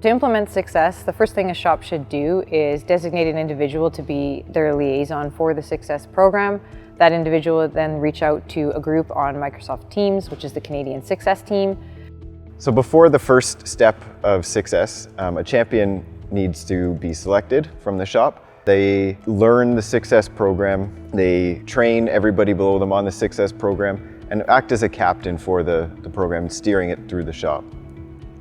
To implement success, the first thing a shop should do is designate an individual to be their liaison for the success program. That individual will then reach out to a group on Microsoft Teams, which is the Canadian Success Team. So before the first step of success, a champion needs to be selected from the shop. They learn the success program, they train everybody below them on the success program, and act as a captain for the program, steering it through the shop.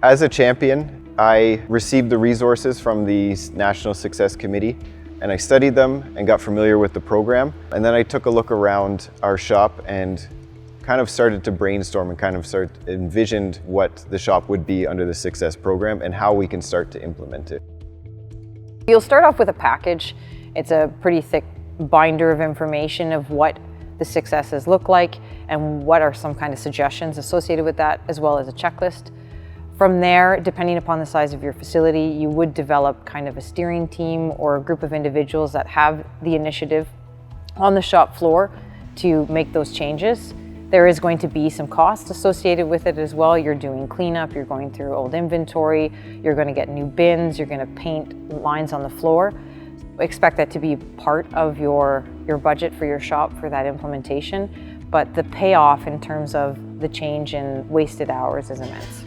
As a champion, I received the resources from the National Success Committee, and I studied them and got familiar with the program. And then I took a look around our shop and kind of started to brainstorm and envisioned what the shop would be under the success program and how we can start to implement it. You'll start off with a package. It's a pretty thick binder of information of what the successes look like and what are some kind of suggestions associated with that, as well as a checklist. From there, depending upon the size of your facility, you would develop kind of a steering team or a group of individuals that have the initiative on the shop floor to make those changes. There is going to be some costs associated with it as well. You're doing cleanup, you're going through old inventory, you're going to get new bins, you're going to paint lines on the floor. Expect that to be part of your budget for your shop for that implementation, but the payoff in terms of the change in wasted hours is immense.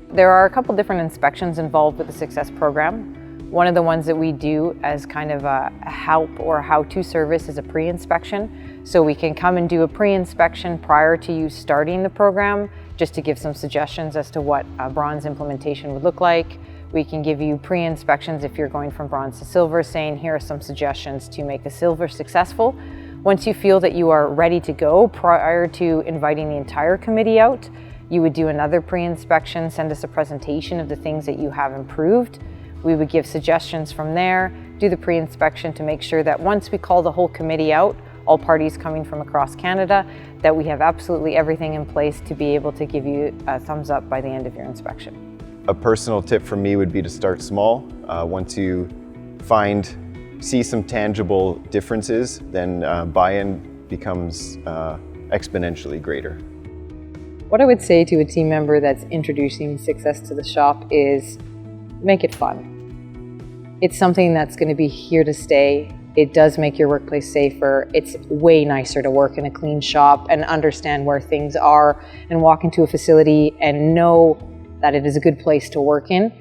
There are a couple different inspections involved with the success program. One of the ones that we do as kind of a help or how-to service is a pre-inspection. So we can come and do a pre-inspection prior to you starting the program, just to give some suggestions as to what a bronze implementation would look like. We can give you pre-inspections if you're going from bronze to silver, saying here are some suggestions to make the silver successful. Once you feel that you are ready to go, prior to inviting the entire committee out, you would do another pre-inspection, send us a presentation of the things that you have improved. We would give suggestions from there, do the pre-inspection to make sure that once we call the whole committee out, all parties coming from across Canada, that we have absolutely everything in place to be able to give you a thumbs up by the end of your inspection. A personal tip from me would be to start small. Once you see some tangible differences, then buy-in becomes exponentially greater. What I would say to a team member that's introducing success to the shop is make it fun. It's something that's going to be here to stay. It does make your workplace safer. It's way nicer to work in a clean shop and understand where things are and walk into a facility and know that it is a good place to work in.